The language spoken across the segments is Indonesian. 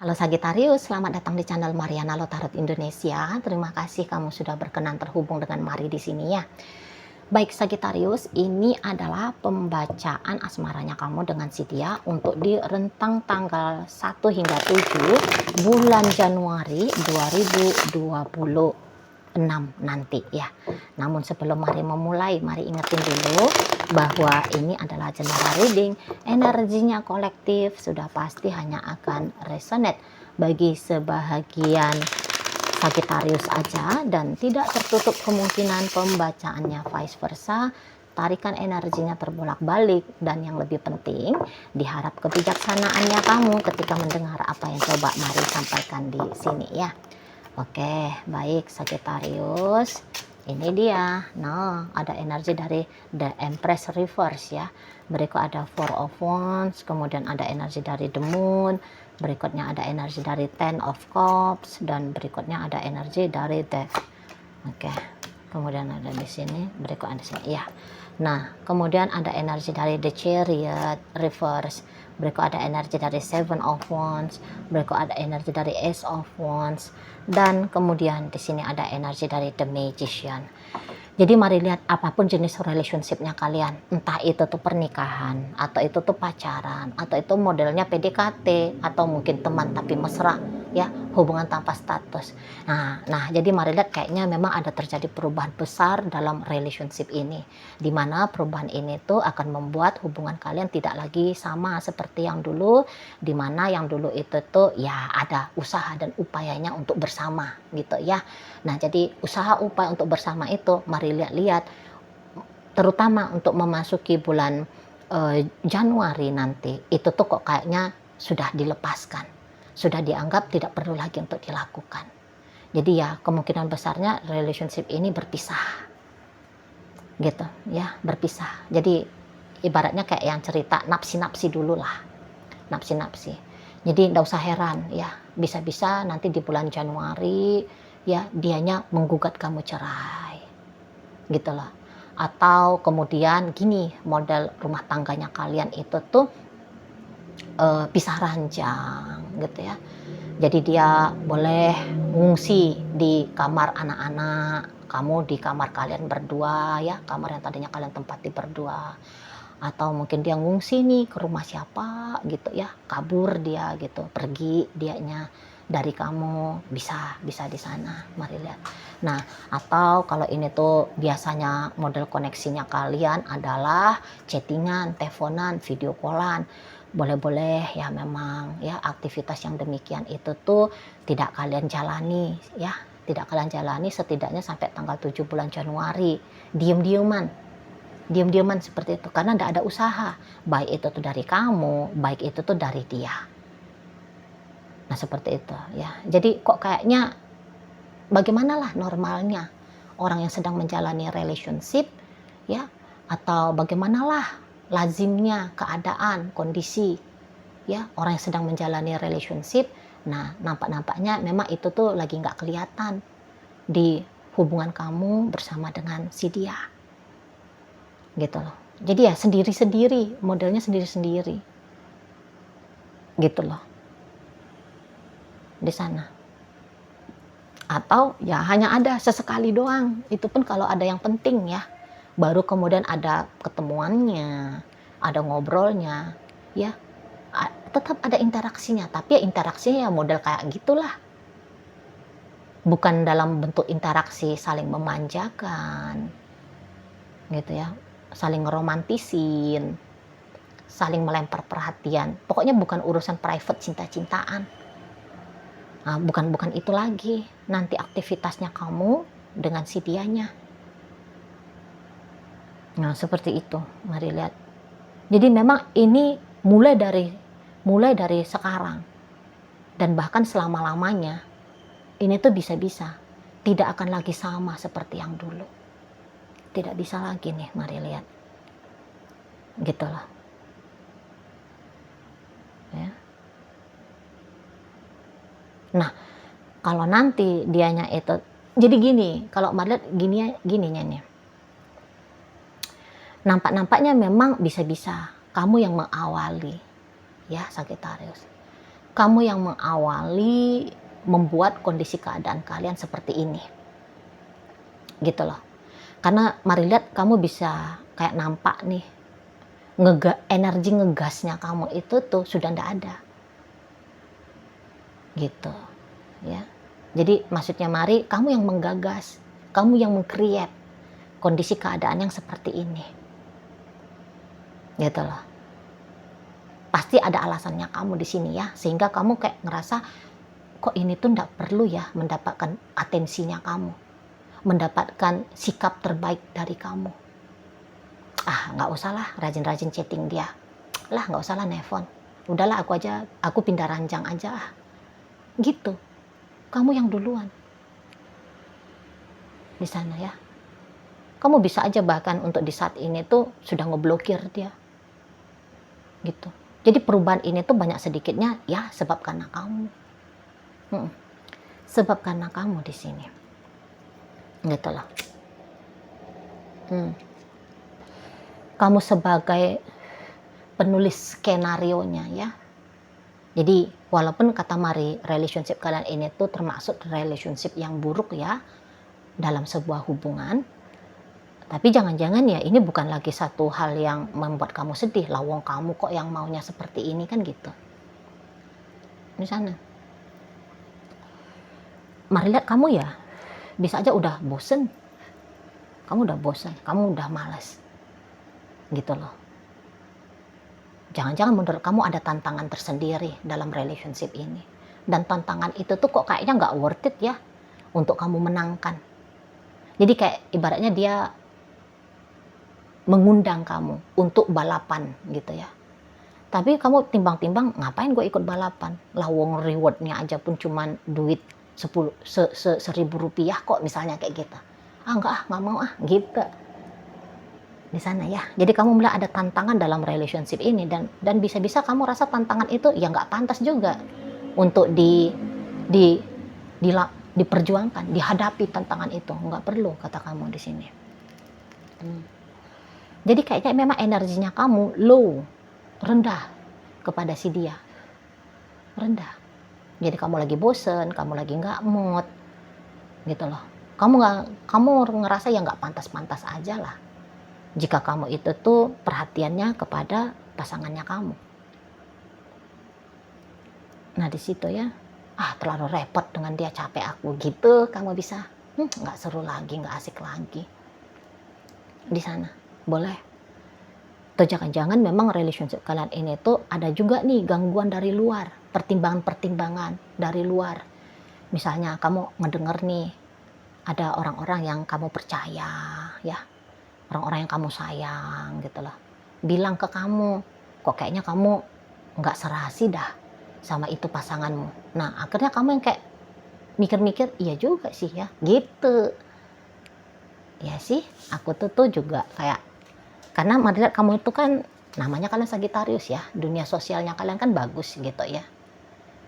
Halo Sagitarius, selamat datang di channel Mariana Lotarot Indonesia. Terima kasih kamu sudah berkenan terhubung dengan Mari di sini ya. Baik Sagitarius, ini adalah pembacaan asmaranya kamu dengan si dia untuk di rentang tanggal 1 hingga 7 bulan Januari 2026 nanti ya. Namun sebelum Mari memulai, Mari ingetin dulu bahwa ini adalah general reading. Energinya kolektif sudah pasti hanya akan resonate bagi sebahagian Sagittarius aja dan tidak tertutup kemungkinan pembacaannya vice versa. Tarikan energinya terbolak-balik dan yang lebih penting diharap kebijaksanaannya kamu ketika mendengar apa yang coba Mari sampaikan di sini ya. Oke, baik Sagittarius. Ini dia. Nah, ada energi dari The Empress Reverse ya. Berikut ada Four of Wands, kemudian ada energi dari The Moon, berikutnya ada energi dari Ten of Cups, dan berikutnya ada energi dari Death. Oke. Kemudian ada di sini, berikut ada di sini ya. Nah, kemudian ada energi dari The Chariot Reverse. Berikut ada energi dari Seven of Wands, berikut ada energi dari Ace of Wands, dan kemudian di sini ada energi dari The Magician. Jadi mari lihat apapun jenis relationship-nya kalian, entah itu tuh pernikahan, atau itu tuh pacaran, atau itu modelnya PDKT, atau mungkin teman tapi mesra, ya, hubungan tanpa status. Nah, jadi mari lihat kayaknya memang ada terjadi perubahan besar dalam relationship ini, dimana perubahan ini tuh akan membuat hubungan kalian tidak lagi sama seperti yang dulu, dimana yang dulu itu tuh ya ada usaha dan upayanya untuk bersama gitu ya. Nah, jadi usaha upaya untuk bersama itu mari lihat-lihat, terutama untuk memasuki bulan Januari nanti, itu tuh kok kayaknya sudah dilepaskan, sudah dianggap tidak perlu lagi untuk dilakukan. Jadi ya kemungkinan besarnya relationship ini berpisah gitu ya, berpisah. Jadi ibaratnya kayak yang cerita napsi-napsi dulu lah, napsi-napsi. Jadi nggak usah heran ya, bisa-bisa nanti di bulan Januari ya dianya menggugat kamu cerai gitu loh. Atau kemudian gini, model rumah tangganya kalian itu tuh pisah ranjang gitu ya. Jadi dia boleh ngungsi di kamar anak-anak, kamu di kamar kalian berdua ya, kamar yang tadinya kalian tempati berdua. Atau mungkin dia ngungsi nih ke rumah siapa gitu ya, kabur dia gitu, pergi dianya dari kamu, bisa di sana, mari lihat. Nah, atau kalau ini tuh biasanya model koneksinya kalian adalah chattingan, teleponan, video callan, boleh-boleh ya memang ya aktivitas yang demikian itu tuh tidak kalian jalani ya, tidak kalian jalani setidaknya sampai tanggal 7 bulan Januari, diam-diaman seperti itu karena tidak ada usaha, baik itu tuh dari kamu, baik itu tuh dari dia. Nah seperti itu ya, jadi kok kayaknya bagaimanalah normalnya orang yang sedang menjalani relationship ya, atau bagaimanalah lazimnya keadaan kondisi ya orang yang sedang menjalani relationship. Nah nampak-nampaknya memang itu tuh lagi nggak kelihatan di hubungan kamu bersama dengan si dia gitu loh. Jadi ya sendiri-sendiri, modelnya sendiri-sendiri gitu loh di sana. Atau ya hanya ada sesekali doang, itu pun kalau ada yang penting ya, baru kemudian ada ketemuannya, ada ngobrolnya ya, tetap ada interaksinya, tapi ya interaksinya ya model kayak gitulah, bukan dalam bentuk interaksi saling memanjakan gitu ya, saling ngeromantisin, saling melempar perhatian, pokoknya bukan urusan private cinta-cintaan. Nah, bukan itu lagi nanti aktivitasnya kamu dengan si dianya. Nah seperti itu, mari lihat. Jadi memang ini mulai dari sekarang dan bahkan selama-lamanya ini tuh bisa-bisa tidak akan lagi sama seperti yang dulu, tidak bisa lagi nih, mari lihat gitu loh ya. Nah kalau nanti dianya itu jadi gini, kalau mari lihat gininya nih, nampak-nampaknya memang bisa-bisa kamu yang mengawali ya Sagittarius, kamu yang mengawali membuat kondisi keadaan kalian seperti ini. Gitu loh. Karena mari lihat, kamu bisa kayak nampak nih, energi ngegasnya kamu itu tuh sudah ndak ada. Gitu. Ya. Jadi maksudnya mari kamu yang menggagas, kamu yang meng-create kondisi keadaan yang seperti ini. Gitu loh. Pasti ada alasannya kamu di sini ya, sehingga kamu kayak ngerasa kok ini tuh ndak perlu ya mendapatkan atensinya kamu, mendapatkan sikap terbaik dari kamu. Nggak usah lah rajin-rajin chatting dia, lah nggak usah lah nelfon, udahlah aku pindah ranjang aja gitu. Kamu yang duluan di sana ya. Kamu bisa aja bahkan untuk di saat ini tuh sudah ngeblokir dia gitu. Jadi perubahan ini tuh banyak sedikitnya ya sebab karena kamu. Sebab karena kamu di sini. Gitu loh. Kamu sebagai penulis skenarionya ya. Jadi walaupun kata Mari relationship kalian ini tuh termasuk relationship yang buruk ya dalam sebuah hubungan, tapi jangan-jangan ya ini bukan lagi satu hal yang membuat kamu sedih, lawang kamu kok yang maunya seperti ini kan gitu. Di sana. Mari lihat, kamu ya bisa aja udah bosen. Kamu udah bosen, kamu udah malas. Gitu loh. Jangan-jangan menurut kamu ada tantangan tersendiri dalam relationship ini. Dan tantangan itu tuh kok kayaknya nggak worth it ya untuk kamu menangkan. Jadi kayak ibaratnya dia mengundang kamu untuk balapan gitu ya. Tapi kamu timbang-timbang, ngapain gue ikut balapan? Lah wong rewardnya aja pun cuman duit 1.000 rupiah kok misalnya kayak gitu. Nggak mau gitu. Di sana ya. Jadi kamu mulai ada tantangan dalam relationship ini, dan bisa-bisa kamu rasa tantangan itu ya nggak pantas juga untuk diperjuangkan, dihadapi tantangan itu. Nggak perlu kata kamu di sini. Jadi kayaknya memang energinya kamu low, rendah kepada si dia. Rendah. Jadi kamu lagi bosen, kamu lagi nggak mood. Gitu loh. Kamu ngerasa ya nggak pantas-pantas aja lah. Jika kamu itu tuh perhatiannya kepada pasangannya kamu. Nah di situ ya, terlalu repot dengan dia, capek aku gitu, kamu bisa, nggak seru lagi, nggak asik lagi. Di sana, boleh. Atau jangan-jangan memang relationship kalian ini tuh ada juga nih gangguan dari luar, pertimbangan-pertimbangan dari luar. Misalnya kamu ngedenger nih, ada orang-orang yang kamu percaya ya, orang-orang yang kamu sayang gitu loh, bilang ke kamu, kok kayaknya kamu nggak serasi dah sama itu pasanganmu. Nah akhirnya kamu yang kayak mikir-mikir, iya juga sih ya gitu. Ya sih, aku tuh juga kayak, karena melihat kamu itu kan namanya kalian Sagitarius ya, dunia sosialnya kalian kan bagus gitu ya.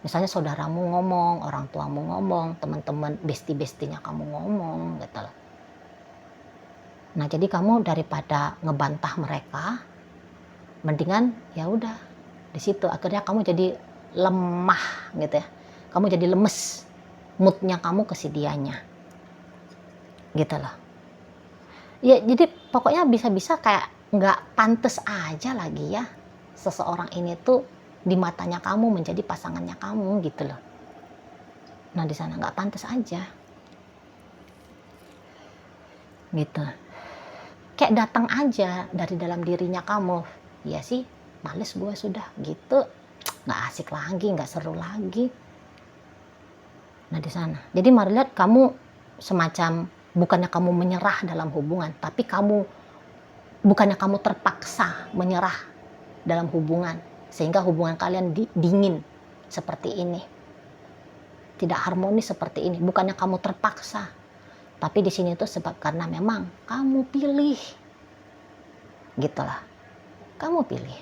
Misalnya saudaramu ngomong, orang tuamu ngomong, teman-teman bestie-bestinya kamu ngomong gitu loh. Nah jadi kamu daripada ngebantah mereka, mendingan ya udah di situ akhirnya kamu jadi lemah gitu ya, kamu jadi lemes, moodnya kamu ke si dianya, gitu loh. Ya jadi pokoknya bisa-bisa kayak nggak pantas aja lagi ya seseorang ini tuh di matanya kamu menjadi pasangannya kamu gitu loh. Nah di sana nggak pantas aja, gitu. Kayak datang aja dari dalam dirinya kamu, ya sih males gue sudah gitu, nggak asik lagi, nggak seru lagi. Nah di sana jadi mari lihat, kamu semacam bukannya kamu menyerah dalam hubungan, tapi bukannya kamu terpaksa menyerah dalam hubungan sehingga hubungan kalian dingin seperti ini, tidak harmonis seperti ini. Bukannya kamu terpaksa, tapi di sini tuh sebab karena memang kamu pilih, gitulah, kamu pilih.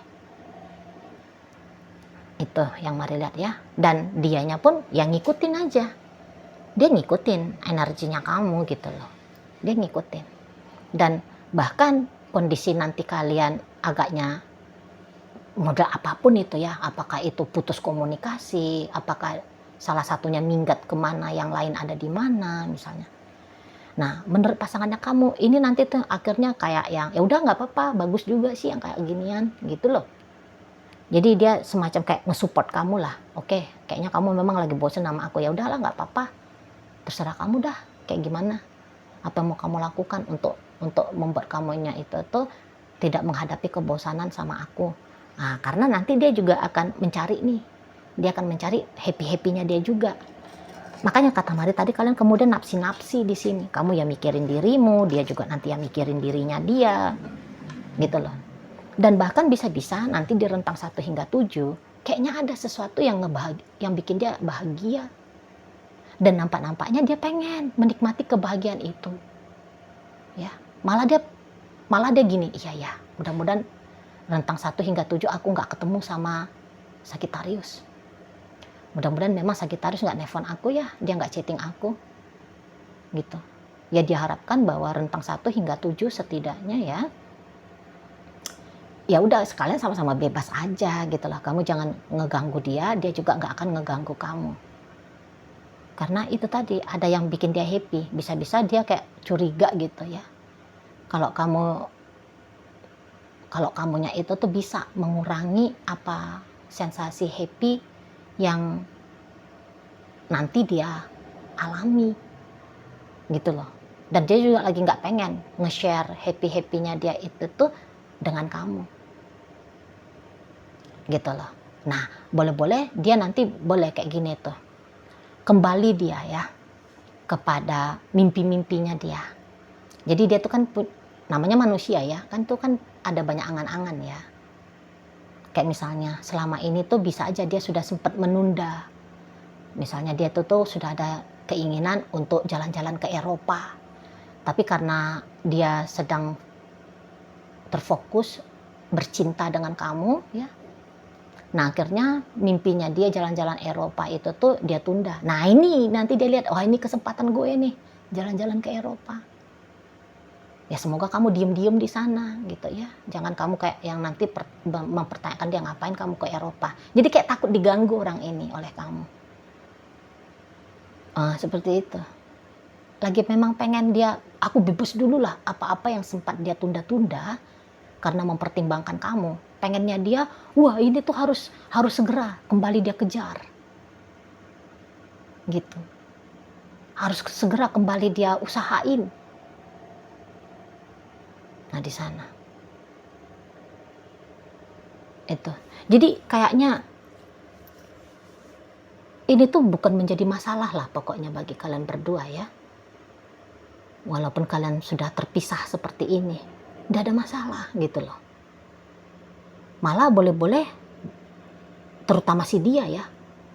Itu yang mari lihat ya. Dan dianya pun yang ngikutin aja, dia ngikutin energinya kamu gitu loh, dia ngikutin. Dan bahkan kondisi nanti kalian agaknya modal apapun itu ya, apakah itu putus komunikasi, apakah salah satunya minggat kemana, yang lain ada di mana misalnya. Nah, menurut pasangannya kamu, ini nanti tuh akhirnya kayak yang, ya udah nggak apa-apa, bagus juga sih yang kayak ginian, gitu loh. Jadi dia semacam kayak nge-support kamu lah. Oke, kayaknya kamu memang lagi bosen sama aku, ya udahlah nggak apa-apa, terserah kamu dah, kayak gimana. Apa yang mau kamu lakukan untuk membuat kamunya itu tuh tidak menghadapi kebosanan sama aku. Nah, karena nanti dia juga akan mencari nih, dia akan mencari happy-happynya dia juga. Makanya kata Mari tadi, kalian kemudian napsi-napsi di sini. Kamu ya mikirin dirimu, dia juga nanti ya mikirin dirinya dia, gitu loh. Dan bahkan bisa-bisa nanti di rentang 1 hingga 7, kayaknya ada sesuatu yang yang bikin dia bahagia. Dan nampak-nampaknya dia pengen menikmati kebahagiaan itu. Ya, malah dia gini, iya ya, mudah-mudahan rentang 1 hingga 7 aku nggak ketemu sama Sagittarius. Mudah-mudahan memang Sagittarius nggak nelfon aku ya, dia nggak chatting aku, gitu. Ya diharapkan bahwa rentang 1 hingga 7 setidaknya ya udah sekalian sama-sama bebas aja gitu lah. Kamu jangan ngeganggu dia, dia juga nggak akan ngeganggu kamu. Karena itu tadi, ada yang bikin dia happy, bisa-bisa dia kayak curiga gitu ya. Kalau kamunya itu tuh bisa mengurangi apa sensasi happy yang nanti dia alami, gitu loh. Dan dia juga lagi nggak pengen nge-share happy-happynya dia itu tuh dengan kamu, gitu loh. Nah, boleh-boleh dia nanti boleh kayak gini tuh, kembali dia ya kepada mimpi-mimpinya dia. Jadi dia tuh kan namanya manusia ya, kan tuh kan ada banyak angan-angan ya. Kayak misalnya selama ini tuh bisa aja dia sudah sempat menunda. Misalnya dia tuh sudah ada keinginan untuk jalan-jalan ke Eropa. Tapi karena dia sedang terfokus bercinta dengan kamu ya. Nah, akhirnya mimpinya dia jalan-jalan Eropa itu tuh dia tunda. Nah, ini nanti dia lihat, oh ini kesempatan gue nih, jalan-jalan ke Eropa. Ya semoga kamu diem-diem di sana gitu ya. Jangan kamu kayak yang nanti mempertanyakan dia ngapain kamu ke Eropa. Jadi kayak takut diganggu orang ini oleh kamu. Seperti itu. Lagi memang pengen dia, aku bebas dulu lah apa-apa yang sempat dia tunda-tunda karena mempertimbangkan kamu. Pengennya dia, wah ini tuh harus segera kembali dia kejar. Gitu. Harus segera kembali dia usahain. Nah, di sana. Itu. Jadi kayaknya ini tuh bukan menjadi masalah lah pokoknya bagi kalian berdua ya. Walaupun kalian sudah terpisah seperti ini, tidak ada masalah gitu loh. Malah boleh-boleh, terutama si dia ya,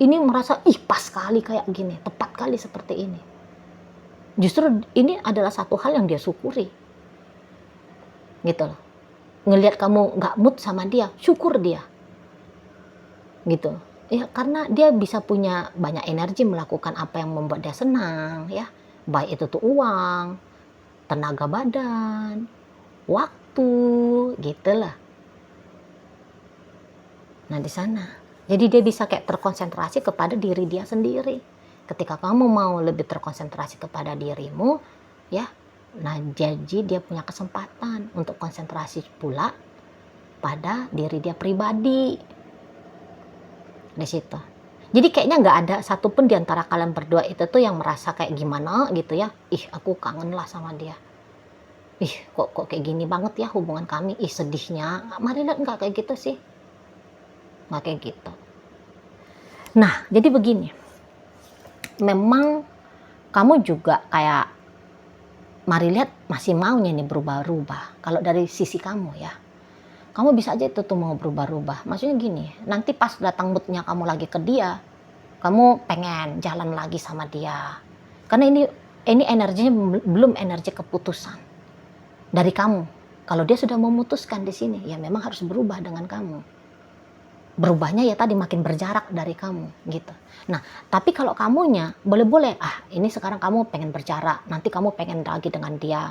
ini merasa pas kali kayak gini, tepat kali seperti ini. Justru ini adalah satu hal yang dia syukuri. Gitu loh. Ngelihat kamu nggak mood sama dia, syukur dia. Gitu. Ya karena dia bisa punya banyak energi melakukan apa yang membuat dia senang ya. Baik itu tuh uang, tenaga badan, waktu, gitulah. Nah di sana. Jadi dia bisa kayak terkonsentrasi kepada diri dia sendiri. Ketika kamu mau lebih terkonsentrasi kepada dirimu, ya, nah jadi dia punya kesempatan untuk konsentrasi pula pada diri dia pribadi. Di situ. Jadi kayaknya nggak ada satupun di antara kalian berdua itu tuh yang merasa kayak gimana gitu ya. Aku kangen lah sama dia. Kok kayak gini banget ya hubungan kami. Sedihnya. Mari lihat nggak kayak gitu sih. Nggak kayak gitu. Nah, jadi begini. Memang kamu juga kayak Mari lihat masih maunya nih berubah-ubah. Kalau dari sisi kamu ya. Kamu bisa aja itu tuh mau berubah-ubah. Maksudnya gini, nanti pas datang moodnya kamu lagi ke dia, kamu pengen jalan lagi sama dia. Karena ini energinya belum energi keputusan dari kamu. Kalau dia sudah memutuskan di sini, ya memang harus berubah dengan kamu. Berubahnya ya tadi makin berjarak dari kamu gitu. Nah, tapi kalau kamunya boleh-boleh, ini sekarang kamu pengen berjarak, nanti kamu pengen lagi dengan dia.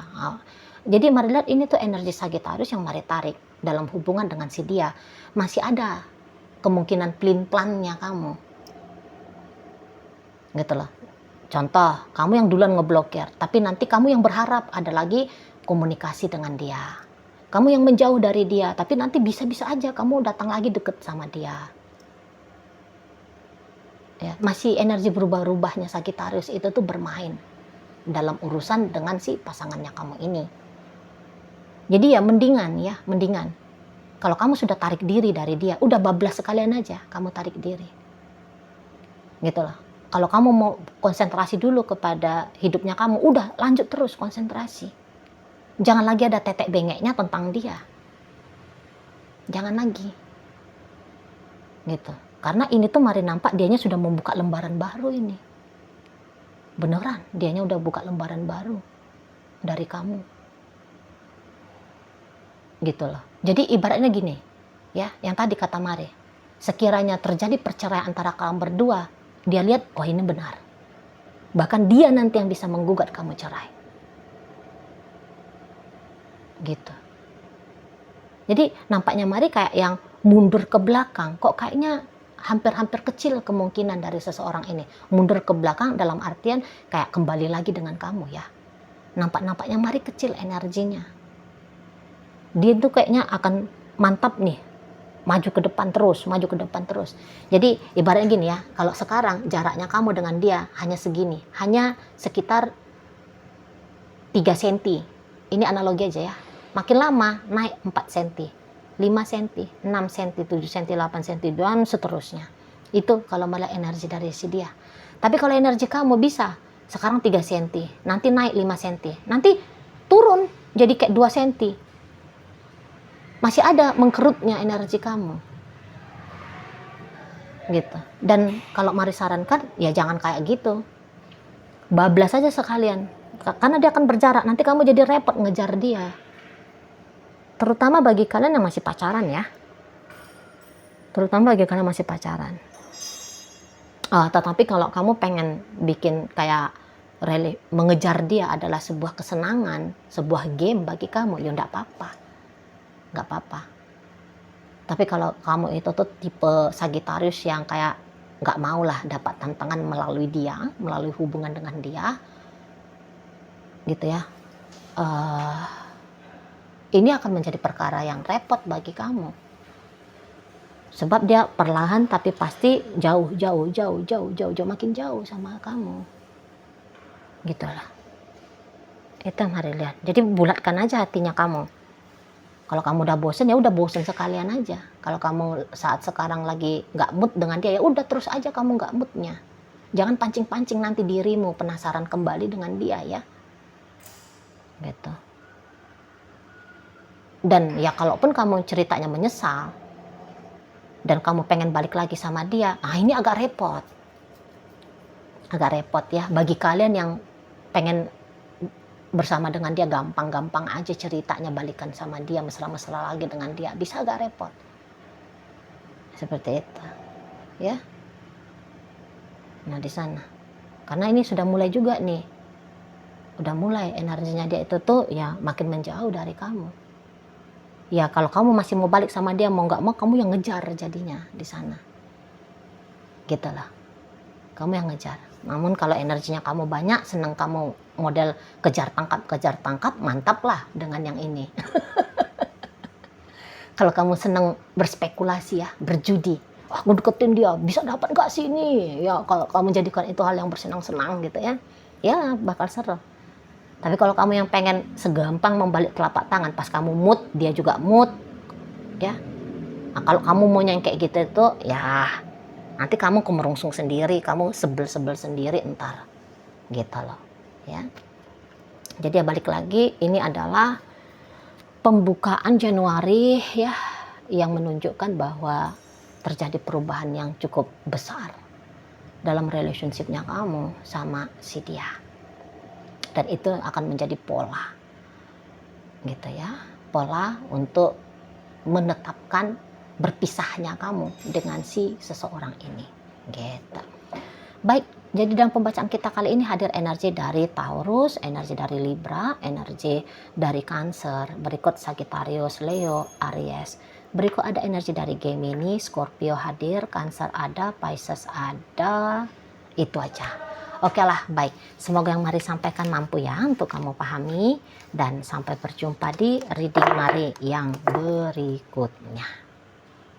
Jadi mari lihat ini tuh energi Sagittarius yang mari tarik dalam hubungan dengan si dia. Masih ada kemungkinan pelin-pelannya kamu. Gitu loh. Contoh, kamu yang duluan ngeblokir, tapi nanti kamu yang berharap ada lagi komunikasi dengan dia. Kamu yang menjauh dari dia, tapi nanti bisa-bisa aja kamu datang lagi deket sama dia. Ya, masih energi berubah-ubahnya Sagittarius itu tuh bermain dalam urusan dengan si pasangannya kamu ini. Jadi ya mendingan. Kalau kamu sudah tarik diri dari dia, udah bablas sekalian aja kamu tarik diri. Gitu loh. Kalau kamu mau konsentrasi dulu kepada hidupnya kamu, udah lanjut terus konsentrasi. Jangan lagi ada tetek bengeknya tentang dia. Jangan lagi. Gitu. Karena ini tuh mari nampak dianya sudah membuka lembaran baru ini. Beneran, dianya udah buka lembaran baru dari kamu. Gitu loh. Jadi ibaratnya gini, ya, yang tadi kata Mari, sekiranya terjadi perceraian antara kamu berdua, dia lihat, oh ini benar. Bahkan dia nanti yang bisa menggugat kamu cerai. Gitu. Jadi nampaknya Mari kayak yang mundur ke belakang, kok kayaknya hampir-hampir kecil kemungkinan dari seseorang ini. Mundur ke belakang dalam artian kayak kembali lagi dengan kamu ya. Nampaknya Mari kecil energinya. Dia tuh kayaknya akan mantap nih, maju ke depan terus. Jadi ibaratnya gini ya, kalau sekarang jaraknya kamu dengan dia hanya segini, hanya sekitar 3 cm. Ini analogi aja ya. Makin lama naik 4 cm, 5 cm, 6 cm, 7 cm, 8 cm, dan seterusnya. Itu kalau malah energi dari si dia. Tapi kalau energi kamu bisa, sekarang 3 cm, nanti naik 5 cm, nanti turun jadi kayak 2 cm. Masih ada mengkerutnya energi kamu. Gitu. Dan kalau Mari sarankan, ya jangan kayak gitu. Bablas aja sekalian. Karena dia akan berjarak, nanti kamu jadi repot ngejar dia. Terutama bagi kalian yang masih pacaran ya. Tetapi kalau kamu pengen bikin kayak mengejar dia adalah sebuah kesenangan, sebuah game bagi kamu, ya enggak apa-apa. Tapi kalau kamu itu tuh tipe Sagittarius yang kayak nggak mau lah dapat tantangan melalui dia, melalui hubungan dengan dia, gitu ya. Ini akan menjadi perkara yang repot bagi kamu. Sebab dia perlahan tapi pasti jauh makin jauh sama kamu. Gitulah. Itu Mari lihat. Jadi bulatkan aja hatinya kamu. Kalau kamu udah bosen, ya udah bosen sekalian aja. Kalau kamu saat sekarang lagi nggak mood dengan dia, ya udah terus aja kamu nggak moodnya. Jangan pancing-pancing nanti dirimu penasaran kembali dengan dia ya. Gitu. Dan ya kalaupun kamu ceritanya menyesal dan kamu pengen balik lagi sama dia, ini agak repot ya bagi kalian yang pengen bersama dengan dia, gampang-gampang aja ceritanya balikan sama dia, mesra-mesra lagi dengan dia, bisa agak repot seperti itu ya. Nah di sana karena ini sudah mulai juga nih, udah mulai energinya dia itu tuh ya makin menjauh dari kamu. Ya kalau kamu masih mau balik sama dia, mau nggak mau kamu yang ngejar jadinya di sana. Gitu lah. Kamu yang ngejar. Namun kalau energinya kamu banyak, seneng kamu model kejar tangkap, mantap lah dengan yang ini. Kalau kamu seneng berspekulasi ya, berjudi, aku deketin dia, bisa dapat nggak sih ini? Ya kalau kamu jadikan itu hal yang bersenang-senang gitu ya bakal seru. Tapi kalau kamu yang pengen segampang membalik telapak tangan, pas kamu mood, dia juga mood, ya. Nah, kalau kamu mau yang kayak gitu itu, ya nanti kamu kemerungsung sendiri, kamu sebel sendiri entar, gitu loh, ya. Jadi ya balik lagi, ini adalah pembukaan Januari ya, yang menunjukkan bahwa terjadi perubahan yang cukup besar dalam relationship-nya kamu sama si dia. Dan itu akan menjadi pola, gitu ya, pola untuk menetapkan berpisahnya kamu dengan si seseorang ini, gitu. Baik, Jadi dalam pembacaan kita kali ini hadir energi dari Taurus, energi dari Libra, energi dari Cancer, berikut Sagittarius, Leo, Aries. Berikut ada energi dari Gemini, Scorpio hadir, Cancer ada, Pisces ada. Itu aja. Oke lah, baik. Semoga yang Mari sampaikan mampu ya untuk kamu pahami. Dan sampai berjumpa di reading Mari yang berikutnya.